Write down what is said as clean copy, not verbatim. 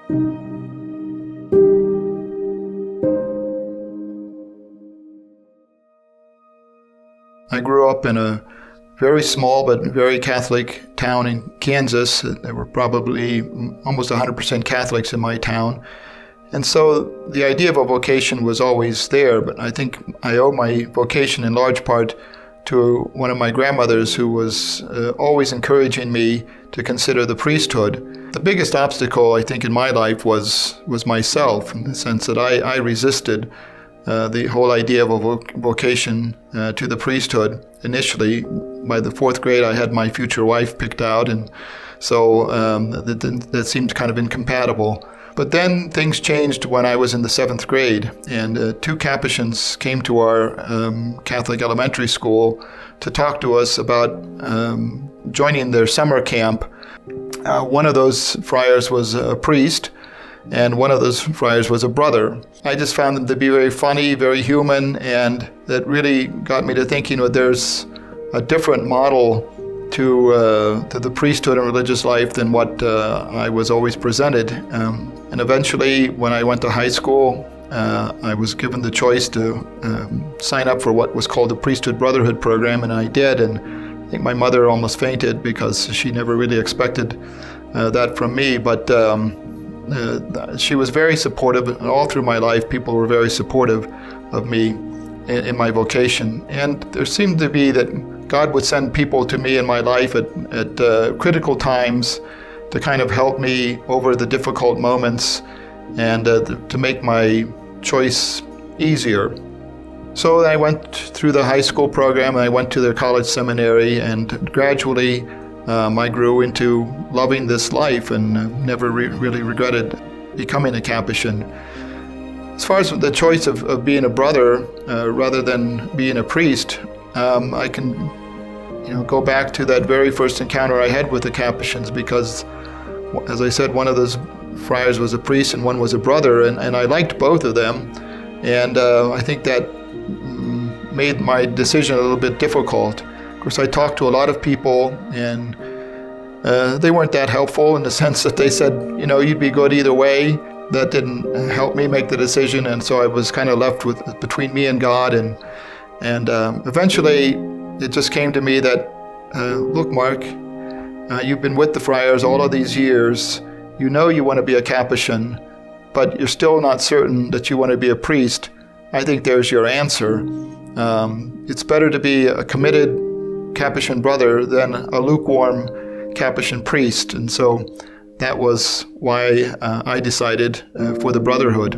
I grew up in a very small but very Catholic town in Kansas. There were probably almost 100% Catholics in my town. And so the idea of a vocation was always there, but I think I owe my vocation in large part to one of my grandmothers who was always encouraging me to consider the priesthood. The biggest obstacle, I think, in my life was myself, in the sense that I resisted the whole idea of a vocation to the priesthood. Initially, by the fourth grade, I had my future wife picked out, and so that seemed kind of incompatible. But then things changed when I was in the seventh grade, and two Capuchins came to our Catholic elementary school to talk to us about joining their summer camp. One of those friars was a priest, and one of those friars was a brother. I just found them to be very funny, very human, and that really got me to thinking that there's a different model to the priesthood and religious life than what I was always presented. And eventually, when I went to high school, I was given the choice to sign up for what was called the Priesthood Brotherhood program, and I did. And I think my mother almost fainted because she never really expected that from me. But she was very supportive. All through my life, people were very supportive of me in my vocation. And there seemed to be that God would send people to me in my life at critical times to kind of help me over the difficult moments and to make my choice easier. So I went through the high school program, and I went to the college seminary, and gradually I grew into loving this life and never really regretted becoming a Capuchin. As far as the choice of being a brother rather than being a priest, I can go back to that very first encounter I had with the Capuchins, because, as I said, one of those friars was a priest and one was a brother, and I liked both of them. And I think that made my decision a little bit difficult. Of course, I talked to a lot of people, and they weren't that helpful in the sense that they said, you'd be good either way. That didn't help me make the decision, and so I was kind of left between me and God. And eventually, it just came to me that, look, Mark, you've been with the friars all of these years. You know you want to be a Capuchin, but you're still not certain that you want to be a priest. I think there's your answer. It's better to be a committed Capuchin brother than a lukewarm Capuchin priest. And so that was why I decided for the brotherhood.